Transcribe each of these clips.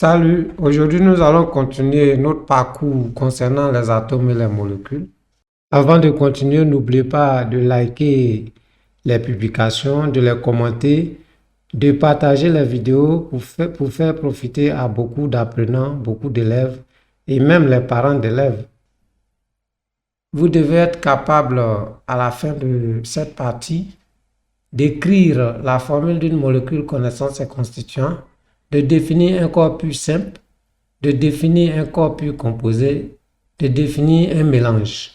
Salut, aujourd'hui nous allons continuer notre parcours concernant les atomes et les molécules. Avant de continuer, n'oubliez pas de liker les publications, de les commenter, de partager les vidéos pour faire profiter à beaucoup d'apprenants, beaucoup d'élèves et même les parents d'élèves. Vous devez être capable à la fin de cette partie d'écrire la formule d'une molécule connaissant ses constituants, de définir un corpus simple, de définir un corpus composé, de définir un mélange.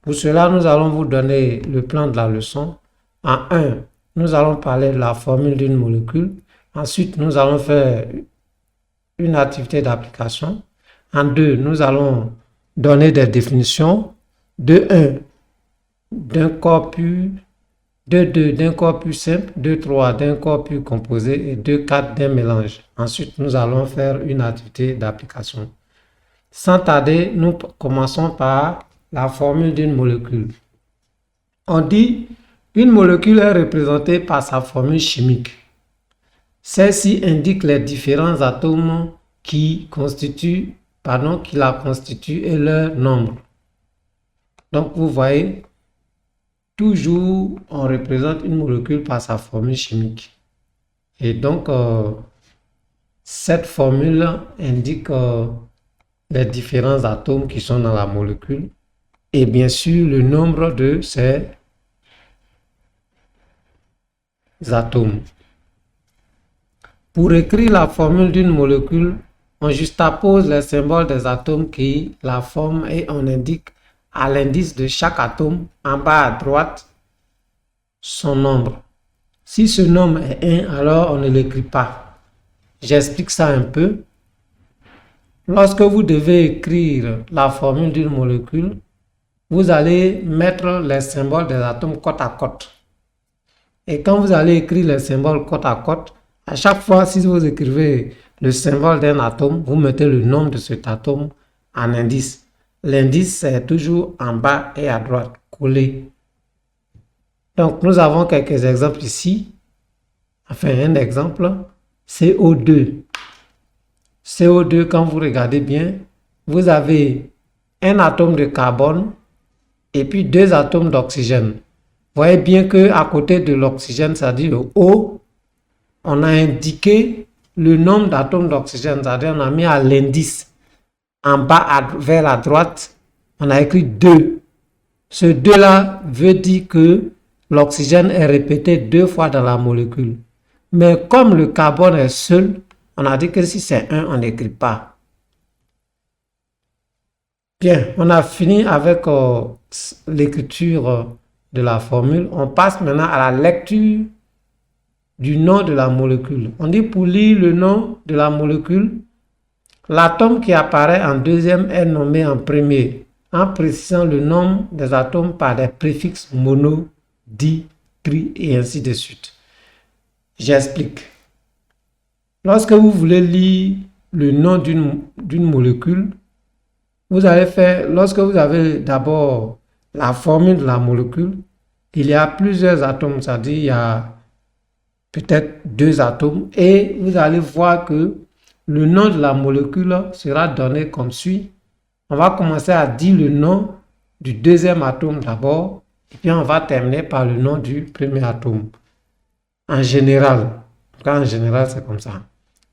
Pour cela, nous allons vous donner le plan de la leçon. En 1, nous allons parler de la formule d'une molécule. Ensuite, nous allons faire une activité d'application. En 2, nous allons donner des définitions. De 1, d'un corpus, de 2, d'un corpus simple, de 3, d'un corpus composé et de 4, d'un mélange. Ensuite, nous allons faire une activité d'application. Sans tarder, nous commençons par la formule d'une molécule. On dit une molécule est représentée par sa formule chimique. Celle-ci indique les différents atomes qui la constituent et leur nombre. Donc, vous voyez, toujours, on représente une molécule par sa formule chimique. Et donc, cette formule indique les différents atomes qui sont dans la molécule et bien sûr le nombre de ces atomes. Pour écrire la formule d'une molécule, on juxtapose les symboles des atomes qui la forment et on indique à l'indice de chaque atome en bas à droite son nombre. Si ce nombre est 1, alors on ne l'écrit pas. J'explique ça un peu. Lorsque vous devez écrire la formule d'une molécule, vous allez mettre les symboles des atomes côte à côte. Et quand vous allez écrire les symboles côte à côte, à chaque fois, si vous écrivez le symbole d'un atome, vous mettez le nom de cet atome en indice. L'indice est toujours en bas et à droite, collé. Donc, nous avons quelques exemples ici. Enfin, un exemple, CO2. CO2, quand vous regardez bien, vous avez un atome de carbone et puis 2 atomes d'oxygène. Vous voyez bien qu'à côté de l'oxygène, c'est-à-dire le O, on a indiqué le nombre d'atomes d'oxygène, c'est-à-dire on a mis à l'indice. En bas vers la droite, on a écrit 2. Ce 2-là veut dire que l'oxygène est répété 2 fois dans la molécule. Mais comme le carbone est seul, on a dit que si c'est 1, on n'écrit pas. Bien, on a fini avec l'écriture de la formule. On passe maintenant à la lecture du nom de la molécule. On dit pour lire le nom de la molécule, l'atome qui apparaît en deuxième est nommé en premier, en précisant le nom des atomes par des préfixes mono, di, tri et ainsi de suite. J'explique. Lorsque vous voulez lire le nom d'une molécule, vous allez faire, lorsque vous avez d'abord la formule de la molécule, il y a plusieurs atomes, c'est-à-dire il y a peut-être 2 atomes et vous allez voir que le nom de la molécule sera donné comme suit. On va commencer à dire le nom du deuxième atome d'abord et puis on va terminer par le nom du premier atome. En général, c'est comme ça.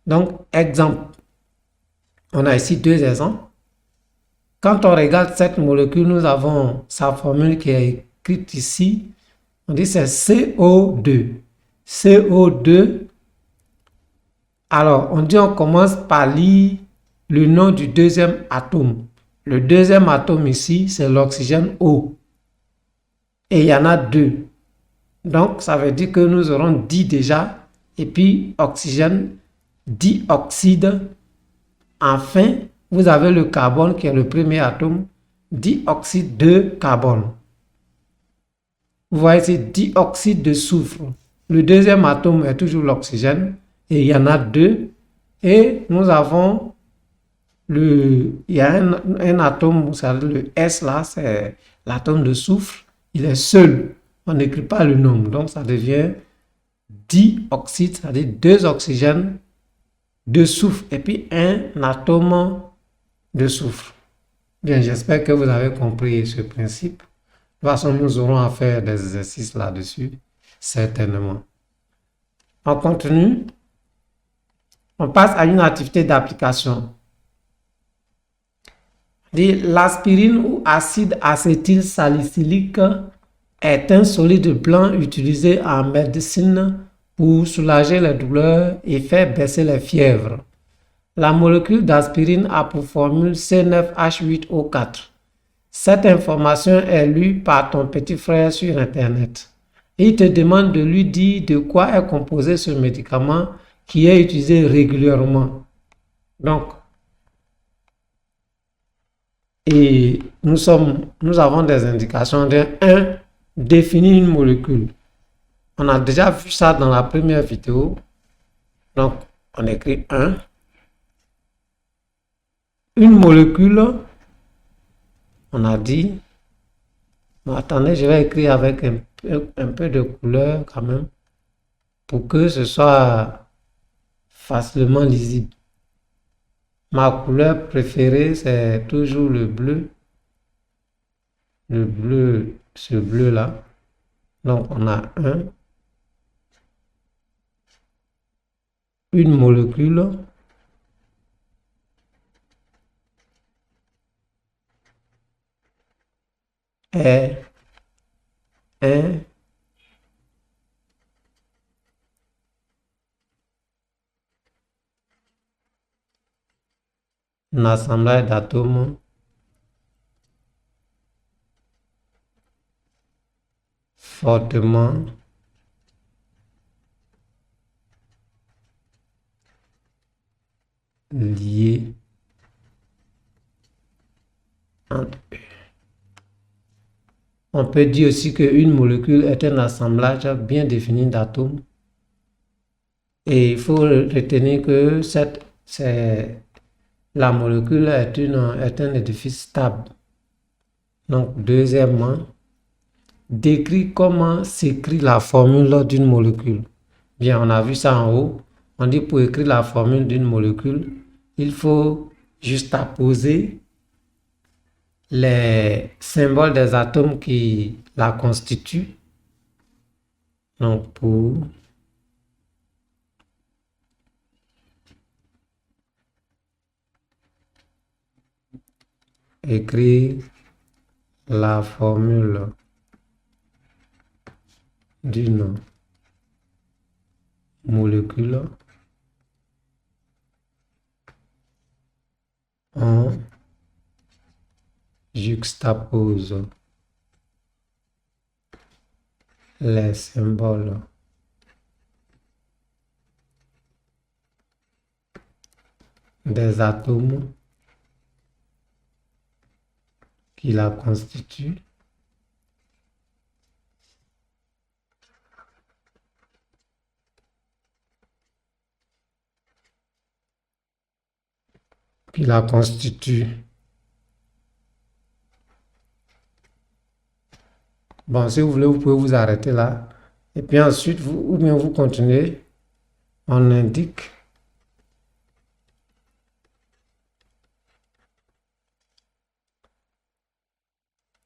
Donc, exemple, on a ici 2 exemples. Quand on regarde cette molécule, nous avons sa formule qui est écrite ici. On dit c'est CO2. CO2. Alors, on dit on commence par lire le nom du deuxième atome. Le deuxième atome ici, c'est l'oxygène O. Et il y en a 2. Donc, ça veut dire que nous aurons di déjà. Et puis, oxygène, dioxyde. Enfin, vous avez le carbone qui est le premier atome, dioxyde de carbone. Vous voyez, c'est dioxyde de soufre. Le deuxième atome est toujours l'oxygène et il y en a 2. Et nous avons il y a un atome, le S là, c'est l'atome de soufre. Il est seul. On n'écrit pas le nombre. Donc, ça devient dioxyde, c'est-à-dire 2 oxygènes de soufre et puis un atome de soufre. Bien, j'espère que vous avez compris ce principe. De toute façon, nous aurons à faire des exercices là-dessus, certainement. On continue. On passe à une activité d'application. L'aspirine ou acide acétylsalicylique est un solide blanc utilisé en médecine pour soulager les douleurs et faire baisser les fièvres. La molécule d'aspirine a pour formule C9H8O4. Cette information est lue par ton petit frère sur Internet. Il te demande de lui dire de quoi est composé ce médicament qui est utilisé régulièrement. Donc, et nous avons des indications de 1. Définir une molécule. On a déjà vu ça dans la première vidéo. Donc, on écrit 1. Une molécule, on a dit. Bon, attendez, je vais écrire avec un peu de couleur quand même pour que ce soit facilement lisible. Ma couleur préférée, c'est toujours le bleu. Le bleu, ce bleu-là. Donc, on a une molécule est un assemblage d'atomes fortement liés entre eux. On peut dire aussi qu'une molécule est un assemblage bien défini d'atomes. Et il faut retenir que la molécule est un édifice stable. Donc, deuxièmement, décrit comment s'écrit la formule d'une molécule. Bien, on a vu ça en haut. On dit pour écrire la formule d'une molécule, il faut juxtaposer les symboles des atomes qui la constituent. Donc, pour écrire la formule d'une molécule, on juxtapose les symboles des atomes qui la constituent Bon, si vous voulez, vous pouvez vous arrêter là. Et puis ensuite, ou bien vous continuez. On indique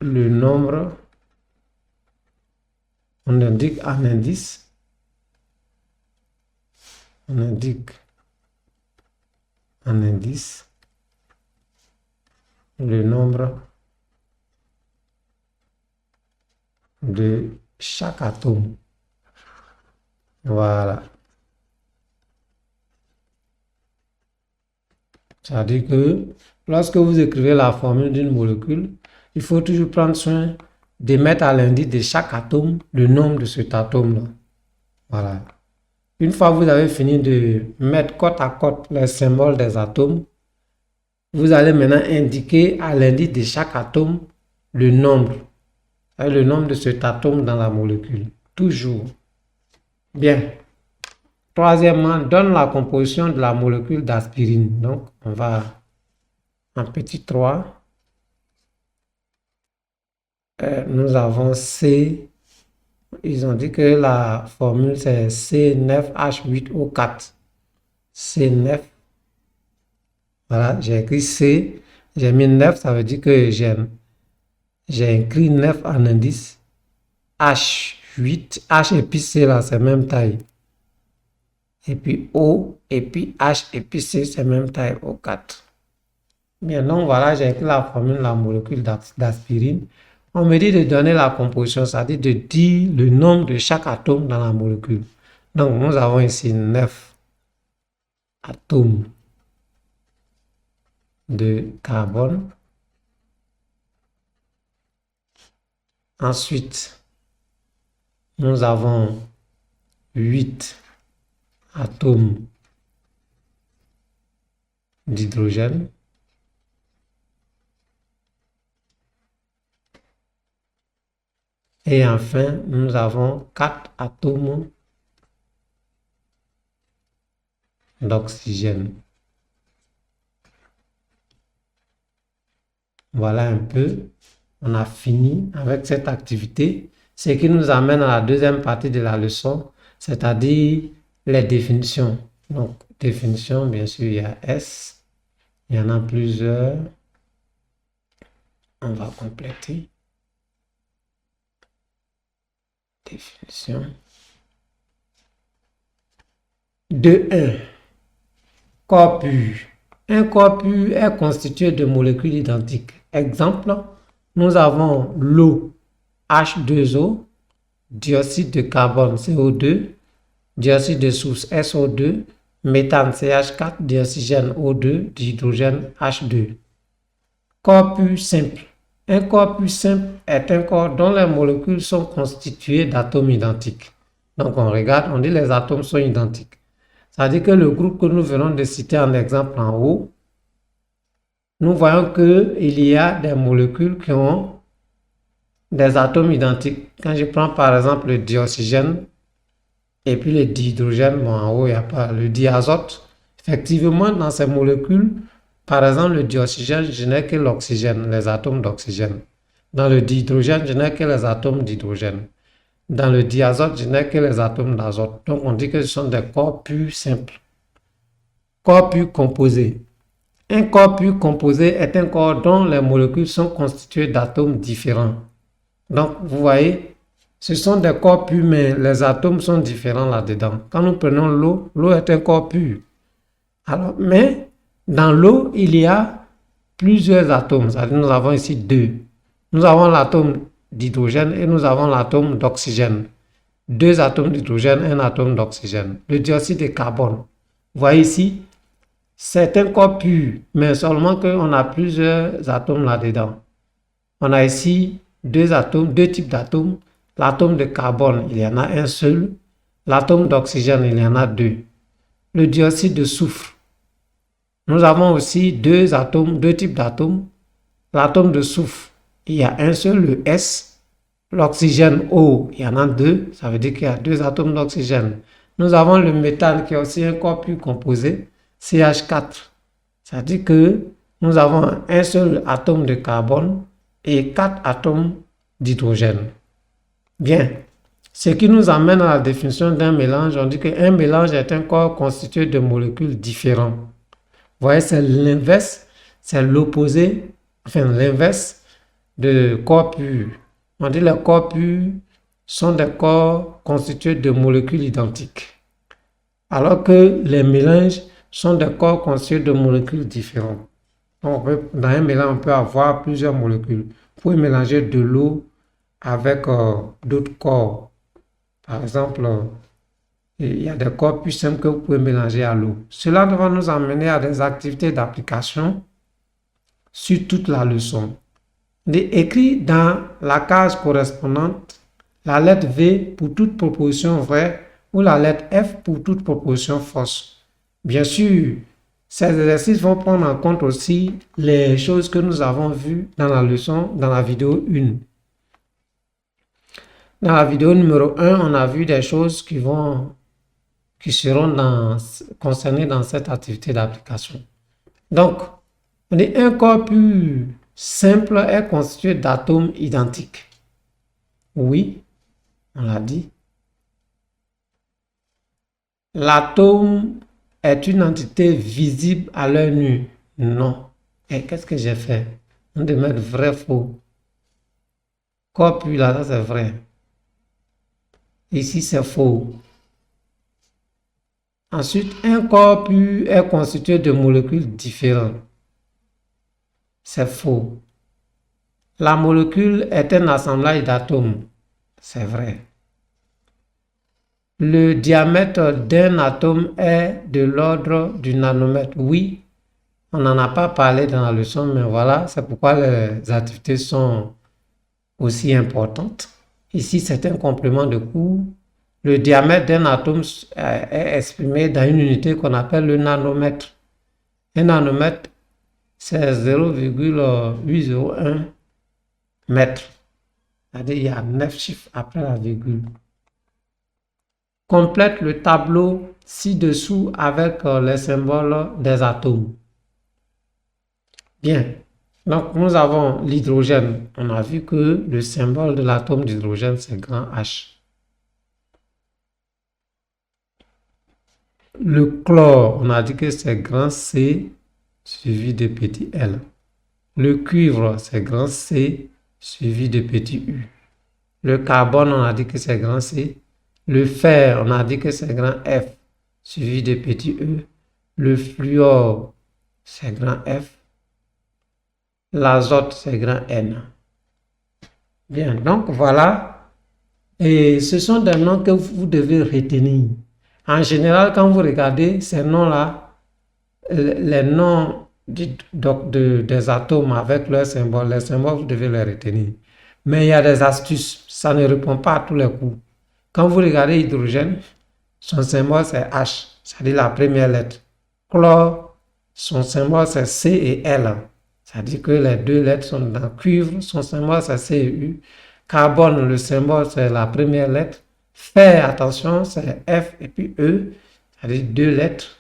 le nombre. On indique un indice. On indique un indice. Le nombre de chaque atome. Voilà. Ça veut dire que lorsque vous écrivez la formule d'une molécule, il faut toujours prendre soin de mettre à l'indice de chaque atome le nombre de cet atome-là. Voilà. Une fois que vous avez fini de mettre côte à côte les symboles des atomes, vous allez maintenant indiquer à l'indice de chaque atome le nombre de cet atome dans la molécule. Toujours. Bien. Troisièmement, donne la composition de la molécule d'aspirine. Donc, on va en petit 3. Nous avons C. Ils ont dit que la formule c'est C9H8O4. C9. Voilà, j'ai écrit C, j'ai mis 9, ça veut dire que j'ai écrit 9 en indice. H8, H et puis C là, c'est même taille. Et puis O, et puis H et puis C, c'est même taille, O4. Bien, donc voilà, j'ai écrit la formule de la molécule d'aspirine. On me dit de donner la composition, c'est-à-dire de dire le nombre de chaque atome dans la molécule. Donc, nous avons ici 9 atomes de carbone. Ensuite, nous avons 8 atomes d'hydrogène. Et enfin, nous avons 4 atomes d'oxygène. Voilà un peu, on a fini avec cette activité, ce qui nous amène à la deuxième partie de la leçon, c'est-à-dire les définitions. Donc, définition, bien sûr, il y a S, il y en a plusieurs. On va compléter. Définition. De 1. Corps pur. Un corps pur est constitué de molécules identiques. Exemple, nous avons l'eau H2O, dioxyde de carbone CO2, dioxyde de soufre SO2, méthane CH4, dioxygène O2, d'hydrogène H2. Corps pur simple. Un corps pur simple est un corps dont les molécules sont constituées d'atomes identiques. Donc on regarde, on dit les atomes sont identiques. Ça veut dire que le groupe que nous venons de citer en exemple en haut, nous voyons qu'il y a des molécules qui ont des atomes identiques. Quand je prends par exemple le dioxygène et puis le dihydrogène, bon, en haut, il n'y a pas le diazote. Effectivement, dans ces molécules, par exemple, le dioxygène, je n'ai que l'oxygène, les atomes d'oxygène. Dans le dihydrogène, je n'ai que les atomes d'hydrogène. Dans le diazote, je n'ai que les atomes d'azote. Donc, on dit que ce sont des corps purs simples. Corps pur composé. Un corps pur composé est un corps dont les molécules sont constituées d'atomes différents. Donc, vous voyez, ce sont des corps purs, mais les atomes sont différents là-dedans. Quand nous prenons l'eau, l'eau est un corps pur. Alors, mais dans l'eau, il y a plusieurs atomes. C'est-à-dire, nous avons ici 2. Nous avons l'atome d'hydrogène et nous avons l'atome d'oxygène. 2 atomes d'hydrogène, 1 atome d'oxygène. Le dioxyde de carbone. Vous voyez ici, c'est un corps pur, mais seulement qu'on a plusieurs atomes là-dedans. On a ici 2 atomes, 2 types d'atomes. L'atome de carbone, il y en a un seul. L'atome d'oxygène, il y en a 2. Le dioxyde de soufre. Nous avons aussi 2 atomes, 2 types d'atomes. L'atome de soufre, il y a un seul, le S. L'oxygène O, il y en a 2. Ça veut dire qu'il y a 2 atomes d'oxygène. Nous avons le méthane qui est aussi un corps pur composé, CH4. Ça veut dire que nous avons un seul atome de carbone et 4 atomes d'hydrogène. Bien, ce qui nous amène à la définition d'un mélange. On dit qu'un mélange est un corps constitué de molécules différentes. Vous voyez, c'est l'inverse, c'est l'opposé, enfin l'inverse de corps pur. On dit que les corps purs sont des corps constitués de molécules identiques, alors que les mélanges sont des corps constitués de molécules différentes. Donc, dans un mélange, on peut avoir plusieurs molécules. Vous pouvez mélanger de l'eau avec d'autres corps. Par exemple, il y a des corps plus simples que vous pouvez mélanger à l'eau. Cela va nous amener à des activités d'application sur toute la leçon. Écrit dans la case correspondante la lettre V pour toute proposition vraie ou la lettre F pour toute proposition fausse. Bien sûr, ces exercices vont prendre en compte aussi les choses que nous avons vues dans la leçon, dans la vidéo 1. Dans la vidéo numéro 1, on a vu des choses qui seront concernées dans cette activité d'application. Donc, on dit un corps plus simple est constitué d'atomes identiques. Oui, on l'a dit. L'atome est une entité visible à l'œil nu? Non. Et qu'est-ce que j'ai fait? On devait mettre vrai, faux. Corps pur, là, ça c'est vrai. Ici, c'est faux. Ensuite, un corps pur est constitué de molécules différentes. C'est faux. La molécule est un assemblage d'atomes. C'est vrai. Le diamètre d'un atome est de l'ordre du nanomètre. Oui, on n'en a pas parlé dans la leçon, mais voilà, c'est pourquoi les activités sont aussi importantes. Ici, c'est un complément de cours. Le diamètre d'un atome est exprimé dans une unité qu'on appelle le nanomètre. Un nanomètre, c'est 0,801 mètres. C'est-à-dire il y a 9 chiffres après la virgule. Complète le tableau ci-dessous avec les symboles des atomes. Bien. Donc, nous avons l'hydrogène. On a vu que le symbole de l'atome d'hydrogène, c'est grand H. Le chlore, on a dit que c'est grand C suivi de petit l. Le cuivre, c'est grand C suivi de petit u. Le carbone, on a dit que c'est grand C. Le fer, on a dit que c'est grand F suivi de petit e. Le fluor, c'est grand F. L'azote, c'est grand N. Bien, donc voilà. Et ce sont des noms que vous devez retenir. En général, quand vous regardez ces noms-là, les noms des atomes avec leurs symboles, les symboles, vous devez les retenir. Mais il y a des astuces. Ça ne répond pas à tous les coups. Quand vous regardez hydrogène, son symbole c'est H, c'est-à-dire la première lettre. Chlore, son symbole c'est C et L, c'est-à-dire que les deux lettres sont dans cuivre, son symbole c'est C et U. Carbone, le symbole c'est la première lettre. Fer, attention, c'est F et puis E, c'est-à-dire deux lettres.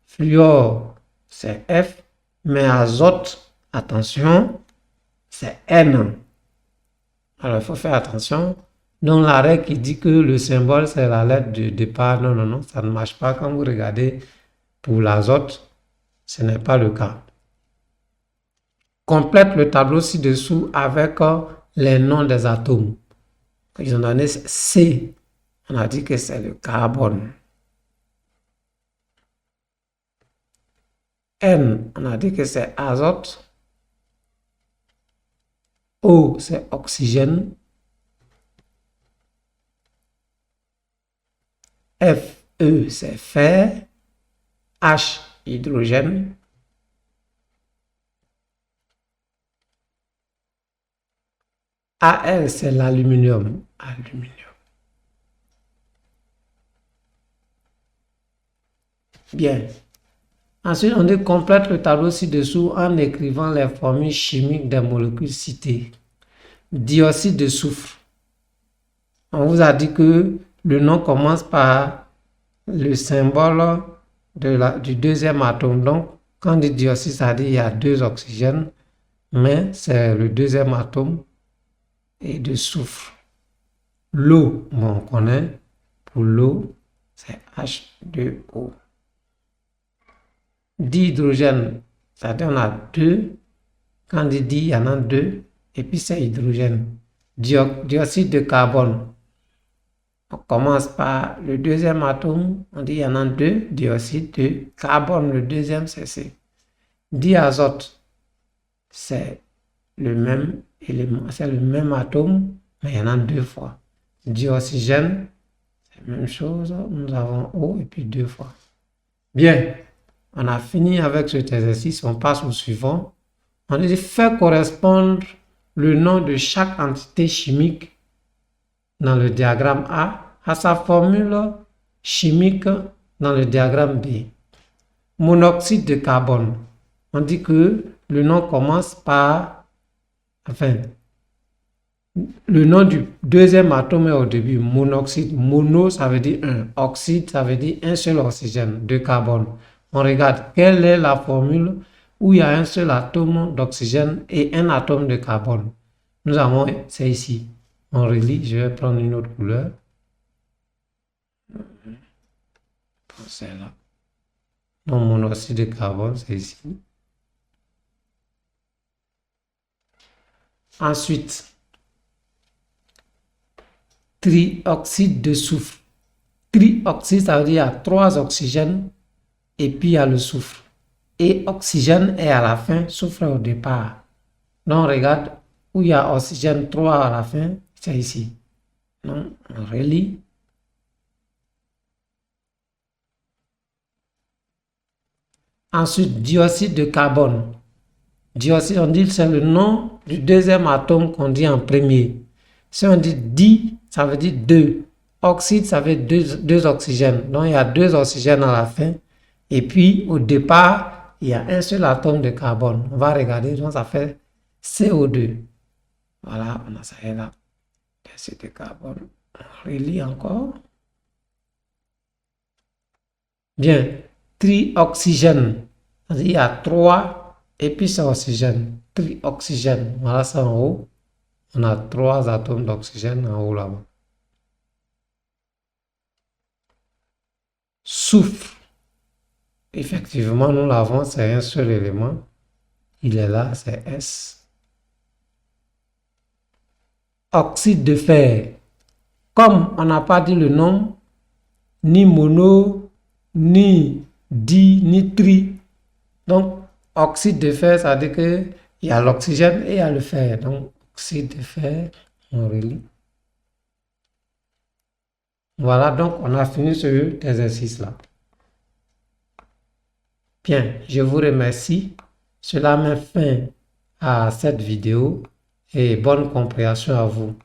Fluor, c'est F, mais azote, attention, c'est N. Alors, il faut faire attention. Donc, la règle qui dit que le symbole, c'est la lettre du départ, non, non, non, ça ne marche pas. Quand vous regardez pour l'azote, ce n'est pas le cas. Complète le tableau ci-dessous avec les noms des atomes. Ils ont donné C. On a dit que c'est le carbone. N, on a dit que c'est azote. O, c'est oxygène. F, E, c'est fer. H, hydrogène. Al, c'est l'aluminium. Aluminium. Bien. Ensuite, on dit complète le tableau ci-dessous en écrivant les formules chimiques des molécules citées. Dioxyde de soufre. On vous a dit que le nom commence par le symbole du deuxième atome. Donc, quand on dit dioxyde, ça dit qu'il y a deux oxygènes, mais c'est le deuxième atome et de soufre. L'eau, bon, on connaît. Pour l'eau, c'est H2O. Dihydrogène, c'est-à-dire on a deux. Quand on dit di, il y en a deux. Et puis c'est hydrogène. Dioxyde de carbone. On commence par le deuxième atome. On dit il y en a deux. Dioxyde de carbone, le deuxième c'est C. Diazote, c'est le même élément, c'est le même atome, mais il y en a deux fois. Dioxygène, c'est la même chose. Nous avons O et puis deux fois. Bien. On a fini avec cet exercice, on passe au suivant. On dit faire correspondre le nom de chaque entité chimique dans le diagramme A à sa formule chimique dans le diagramme B. Monoxyde de carbone. On dit que le nom commence par, le nom du deuxième atome est au début, monoxyde. Mono, ça veut dire un. Oxyde, ça veut dire un seul oxygène de carbone. On regarde quelle est la formule où il y a un seul atome d'oxygène et un atome de carbone. Nous avons, c'est ici. On relit, je vais prendre une autre couleur. Celle-là. Donc, monoxyde de carbone, c'est ici. Ensuite, trioxyde de soufre. Trioxyde, ça veut dire qu'il y a 3 oxygènes et puis il y a le soufre. Et oxygène est à la fin, soufre est au départ. Donc, regarde où il y a oxygène 3 à la fin, c'est ici. Donc, on relie. Ensuite, dioxyde de carbone. Dioxyde, on dit c'est le nom du deuxième atome qu'on dit en premier. Si on dit di, ça veut dire 2. Oxyde, ça veut dire 2 oxygènes. Donc, il y a 2 oxygènes à la fin. Et puis, au départ, il y a un seul atome de carbone. On va regarder, donc ça fait CO2. Voilà, on a ça là. Dioxyde de carbone. On relie encore. Bien. Trioxygène. Il y a 3 et puis c'est oxygène. Trioxygène. Voilà ça en haut. On a 3 atomes d'oxygène en haut là-bas. Soufre. Effectivement, nous l'avons, c'est un seul élément. Il est là, c'est S. Oxyde de fer. Comme on n'a pas dit le nom, ni mono, ni di, ni tri. Donc, oxyde de fer, ça veut dire qu'il y a l'oxygène et il y a le fer. Donc, oxyde de fer, on relie. Voilà, donc on a fini ce exercice-là. Bien, je vous remercie. Cela met fin à cette vidéo et bonne compréhension à vous.